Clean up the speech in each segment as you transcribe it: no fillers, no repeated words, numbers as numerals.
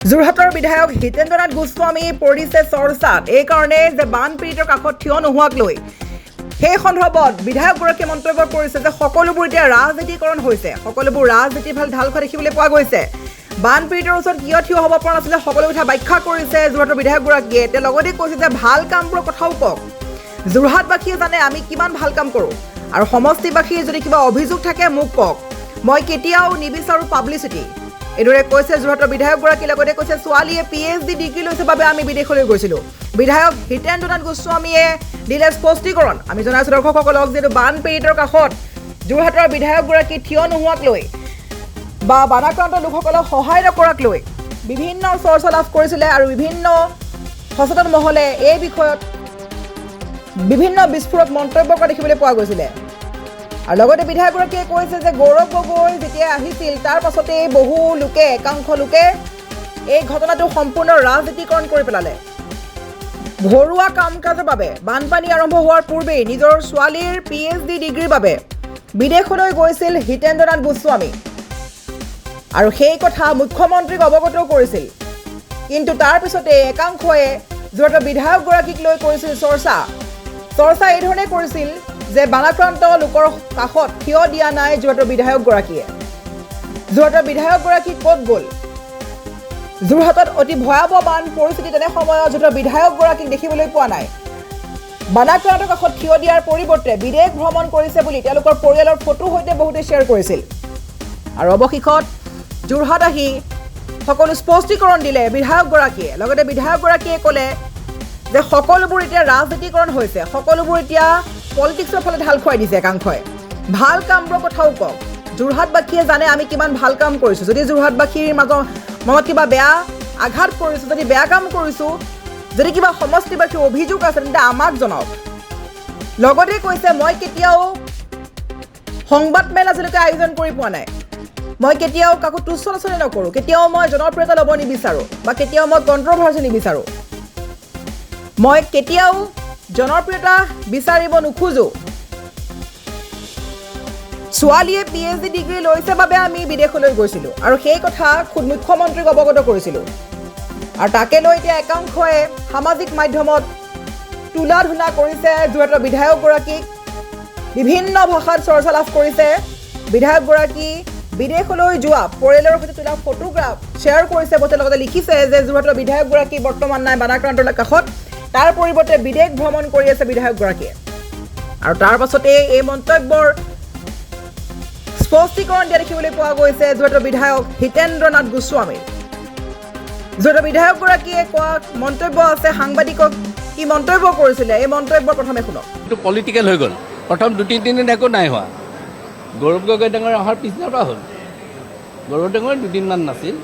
যোৰহাটৰ বিধায়ক হিতেন্দ্ৰনাথ গোস্বামী পৰিছে চৰ্চাত এই কাৰণে যে বানপীড়িতৰ কাষত থিয় নোহোৱাক লৈ সেই সন্দৰ্ভত বিধায়কগৰাকীয়ে মন্তব্য কৰিছে যে সকলোবোৰ এতিয়া ৰাজনীতিকৰণ হৈছে, সকলোবোৰ ৰাজনীতিৰ ফালে ঢাল খোৱা দেখিবলৈ পোৱা গৈছে। বানপীড়িতৰ ওচৰত কিয় থিয় হ'ব পৰা নাছিলে সকলো কথা ব্যাখ্যা কৰিছে যোৰহাটৰ বিধায়কগৰাকীয়ে। তেওঁ লগতে কৈছে যে ভাল কামবোৰৰ কথাও কওক, যোৰহাটবাসীয়ে জানে আমি কিমান ভাল কাম কৰোঁ আৰু সমষ্টিবাসীৰ যদি কিবা অভিযোগ থাকে মোক কওক, মই কেতিয়াও নিবিচাৰোঁ পাব্লিচিটি। এইদৰে কৈছে যোৰহাটৰ বিধায়কগৰাকীৰ লগতে কৈছে ছোৱালীয়ে PhD ডিগ্ৰী লৈছে বাবে আমি বিদেশলৈ গৈছিলোঁ। বিধায়ক হিতেন্দ্ৰনাথ গোস্বামীয়ে দিলে স্পষ্টীকৰণ। আমি জনাইছোঁ দৰ্শকসকলক যিহেতু বানপীড়িতৰ কাষত যোৰহাটৰ বিধায়কগৰাকী থিয় নোহোৱাক লৈ বা বানাক্ৰান্ত লোকসকলক সহায় নকৰাক লৈ বিভিন্ন চৰ্চা লাভ কৰিছিলে আৰু বিভিন্ন সচেতন মহলে এই বিষয়ত বিভিন্ন বিস্ফোৰক মন্তব্য কৰা দেখিবলৈ পোৱা গৈছিলে। আৰু লগতে বিধায়কগৰাকীয়ে কৈছে যে গৌৰৱ গগৈ যেতিয়া আহিছিল তাৰ পাছতেই বহু লোকে একাংশ লোকে এই ঘটনাটো সম্পূৰ্ণ ৰাজনীতিকৰণ কৰি পেলালে। ঘৰুৱা কাম কাজৰ বাবে বানপানী আৰম্ভ হোৱাৰ পূৰ্বেই নিজৰ ছোৱালীৰ PhD ডিগ্ৰীৰ বাবে বিদেশলৈ গৈছিল হিতেন্দ্ৰনাথ গোস্বামী আৰু সেই কথা মুখ্যমন্ত্ৰীক অৱগতও কৰিছিল। কিন্তু তাৰ পিছতে একাংশই যোৰহাটৰ বিধায়কগৰাকীক লৈ কৰিছিল চৰ্চা এইধৰণে কৰিছিল যে বানাক্ৰান্ত লোকৰ কাষত থিয় দিয়া নাই যোৰহাটৰ বিধায়কগৰাকীয়ে। যোৰহাটৰ বিধায়কগৰাকী ক'ত গ'ল? যোৰহাটত অতি ভয়াৱহ বান পৰিস্থিতি, তেনে সময়ত যোৰহাটৰ বিধায়কগৰাকীক দেখিবলৈ পোৱা নাই। বানাক্ৰান্তৰ কাষত থিয় দিয়াৰ পৰিৱৰ্তে বিদেশ ভ্ৰমণ কৰিছে বুলি তেওঁলোকৰ পৰিয়ালৰ ফটো সৈতে বহুতে শ্বেয়াৰ কৰিছিল। আৰু অৱশেষত যোৰহাট আহি সকলো স্পষ্টীকৰণ দিলে বিধায়কগৰাকীয়ে। লগতে বিধায়কগৰাকীয়ে ক'লে যে সকলোবোৰ এতিয়া ৰাজনীতিকৰণ হৈছে, সকলোবোৰ এতিয়া পলিটিক্সৰ ফালে ঢাল খুৱাই দিছে একাংশই। ভাল কামবোৰৰ কথাও কওক, যোৰহাটবাসীয়ে জানে আমি কিমান ভাল কাম কৰিছোঁ। যদি যোৰহাটবাসীৰ মনত কিবা বেয়া আঘাত কৰিছোঁ, যদি বেয়া কাম কৰিছোঁ, যদি কিবা সমষ্টিবাসীৰ অভিযোগ আছে তেন্তে আমাক জনাওক। লগতে কৈছে মই কেতিয়াও সংবাদমেল আজিলৈকে আয়োজন কৰি পোৱা নাই, মই কেতিয়াও কাকো তুচ্ছ আলোচনা নকৰোঁ, কেতিয়াও মই জনপ্ৰিয়তা ল'ব নিবিচাৰোঁ বা কেতিয়াও মই কণ্ট্ৰভাৰ্চি নিবিচাৰোঁ, মই কেতিয়াও জনপ্ৰিয়তা বিচাৰিব নোখোজোঁ। ছোৱালীয়ে PhD ডিগ্ৰী লৈছে বাবে আমি বিদেশলৈ গৈছিলোঁ আৰু সেই কথা খুদ মুখ্যমন্ত্ৰীক অৱগত কৰিছিলোঁ। আৰু তাকে লৈ এতিয়া একাংশই সামাজিক মাধ্যমত তোলা ধুনা কৰিছে যোৰহাটৰ বিধায়কগৰাকীক, বিভিন্ন ভাষাত চৰ্চা লাভ কৰিছে। বিধায়কগৰাকী বিদেশলৈ যোৱা পৰিয়ালৰ সৈতে তোলা ফটোগ্ৰাফ শ্বেয়াৰ কৰিছে, লগতে লিখিছে যে যোৰহাটৰ বিধায়কগৰাকী বৰ্তমান নাই বানাক্ৰান্তৰ কাষত, তাৰ পৰিৱৰ্তে বিদেশ ভ্ৰমণ কৰি আছে বিধায়কগৰাকীয়ে। আৰু তাৰ পাছতে এই মন্তব্যৰ স্পষ্টীকৰণ দিয়া দেখিবলৈ পোৱা গৈছে যোৰহাটৰ বিধায়ক হিতেন্দ্ৰনাথ গোস্বামীৰ। যোৰহাটৰ বিধায়কগৰাকীয়ে কোৱা মন্তব্য আছে, সাংবাদিকক কি মন্তব্য কৰিছিলে এই মন্তব্য প্ৰথমে শুনক। এইটো পলিটিকেল হৈ গ'ল। প্ৰথম 2-3 দিন একো নাই হোৱা। গৌৰৱ গগৈ ডাঙৰ অহাৰ পিছদিনাৰ পৰা হ'ল। গৌৰৱ ডাঙৰ 2 দিনমান নাছিল,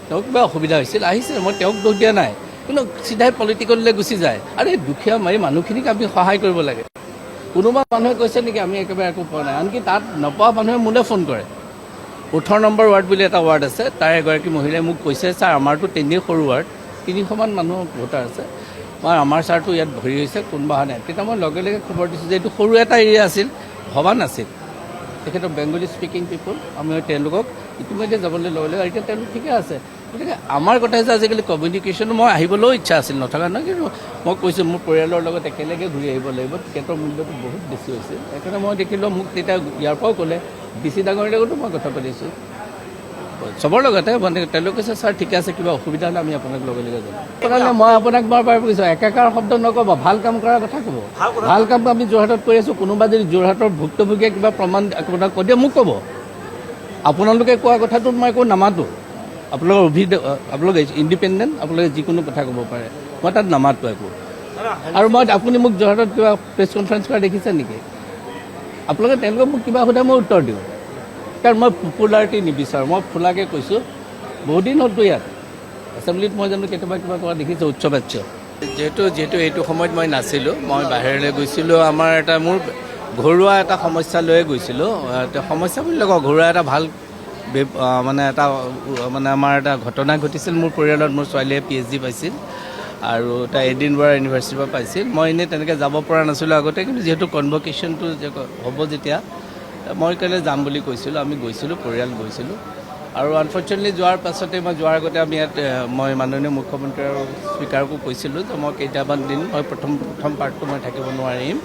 তেওঁ কিবা অসুবিধা হৈছিল, আহিছিল, মই তেওঁক দোষ দিয়া নাই, কিন্তু চিধাই পলিটিকেললৈ গুচি যায়। আৰু এই দুখীয়া মানুহখিনিক আমি সহায় কৰিব লাগে। কোনোবা মানুহে কৈছে নেকি আমি একেবাৰে একো পোৱা নাই? আনকি তাত নপোৱা মানুহে মোলৈ ফোন কৰে। 18 নম্বৰ ৱাৰ্ড বুলি এটা ৱাৰ্ড আছে, তাৰ এগৰাকী মহিলাই মোক কৈছে ছাৰ আমাৰতো তেনেই সৰু ৱাৰ্ড, 300মান মানুহ ভোটাৰ আছে, মই আমাৰ ছাৰটো ইয়াত ভৰি হৈছে, কোনোবা অহা নাই। তেতিয়া মই লগে লগে খবৰ দিছোঁ যে এইটো সৰু এটা এৰিয়া আছিল, ভবা নাছিল। তেখেতৰ বেংগলী স্পিকিং পিপল, আমি তেওঁলোকক ইতিমধ্যে যাবলৈ ল'বলৈ আৰু এতিয়া তেওঁলোক ঠিকে আছে। গতিকে আমাৰ কথা হৈছে আজিকালি কমিউনিকেশ্যন, মই আহিবলৈও ইচ্ছা আছিল, নথকা নহয়, কিন্তু মই কৈছোঁ মোৰ পৰিয়ালৰ লগত একেলগে ঘূৰি আহিব লাগিব, টিকেটৰ মূল্যটো বহুত বেছি হৈছিল। সেইকাৰণে মই দেখিলোঁ, মোক তেতিয়া ইয়াৰ পৰাও ক'লে, DC ডাঙৰীৰ লগতো মই কথা পাতিছোঁ চবৰ লগতে, মানে তেওঁলোকে কৈছে ছাৰ ঠিকে আছে, কিবা অসুবিধা হ'লে আমি আপোনাক লগে লগে জনাম। মই আপোনাক বাৰ বাৰ কৈছোঁ একাকাৰ শব্দ নক'ব, ভাল কাম কৰাৰ কথা ক'ব। ভাল কাম আমি যোৰহাটত কৰি আছোঁ। কোনোবা যদি যোৰহাটৰ ভুক্তভোগীয়ে কিবা প্ৰমাণ আপোনাক কৈ দিয়ে মোক ক'ব। আপোনালোকে কোৱা কথাটোত মই একো নামাতোঁ। আপোনালোকে ইণ্ডিপেণ্ডেণ্ট, আপোনালোকে যিকোনো কথা ক'ব পাৰে, মই তাত নামাতোঁ একো। আৰু আপুনি মোক যোৰহাটত কিবা প্ৰেছ কনফাৰেঞ্চ কৰা দেখিছে নেকি? আপোনালোকে তেওঁলোকে মোক কিবা সোধে মই উত্তৰ দিওঁ, কাৰণ মই পপুলাৰিটি নিবিচাৰোঁ। মই খোলাকৈ কৈছোঁ, বহুত দিন হ'লতো ইয়াত এছেম্বলিত মই জানো কেতিয়াবা কিবা কৰা দেখিছোঁ উৎসৱ। যিহেতু এইটো সময়ত মই নাছিলোঁ, মই বাহিৰলৈ গৈছিলোঁ, আমাৰ এটা মোৰ ঘৰুৱা এটা সমস্যা লৈয়ে গৈছিলোঁ। সমস্যা বুলি নকওঁ, ঘৰুৱা এটা ভাল মানে আমাৰ এটা ঘটনা ঘটিছিল মোৰ পৰিয়ালত। মোৰ ছোৱালীয়ে PhD পাইছিল আৰু তাই এডিনবৰা ইউনিভাৰ্চিটিৰ পৰা পাইছিল। মই এনেই তেনেকৈ যাব পৰা নাছিলোঁ আগতে, কিন্তু যিহেতু কনভকেশ্যনটো হ'ব যেতিয়া মই কাইলৈ যাম বুলি কৈছিলোঁ, আমি গৈছিলোঁ, পৰিয়াল গৈছিলোঁ। আৰু আনফৰ্চুনেটলি যোৱাৰ পাছতে মই যোৱাৰ আগতে আমি ইয়াত মই মাননীয় মুখ্যমন্ত্ৰী আৰু স্পীকাৰকো কৈছিলোঁ যে মই কেইটামান দিন মই প্ৰথম পাৰ্টটো মই থাকিব নোৱাৰিম,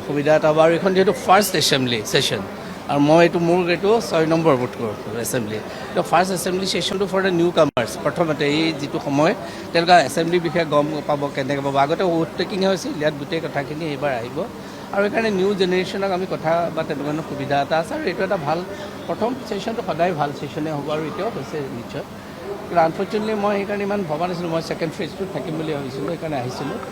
অসুবিধা এটা হ'ব। আৰু এইখন যিহেতু ফাৰ্ষ্ট এছেম্বলি ছেশ্যন, আৰু মই মোৰ এইটো 6 নম্বৰ ভোট কৰোঁ এছেম্বলি, তো ফাৰ্ষ্ট এছেম্বলি ছেশ্যনটো ফৰ দ্য নিউ কামাৰ্ছ। প্ৰথমতে এই যিটো সময় তেওঁলোকে এছেম্বলিৰ বিষয়ে গম পাব, কেনেকৈ পাব। আগতে ভোট টেকিং হৈছিল, ইয়াত গোটেই কথাখিনি এইবাৰ আহিব, আৰু সেইকাৰণে নিউ জেনেৰেশ্যনক আমি কথা বা তেনেকুৱা সুবিধা এটা আছে। আৰু এইটো এটা ভাল প্ৰথম ছেশ্যনটো সদায় ভাল ছেশ্যনেই হ'ব, আৰু এতিয়াও হৈছে নিশ্চয়। কিন্তু আনফৰ্চুনেটলি মই সেইকাৰণে ইমান ভবা নাছিলোঁ, মই ছেকেণ্ড ফেজটোত থাকিম বুলি ভাবিছিলোঁ, সেইকাৰণে আহিছিলোঁ।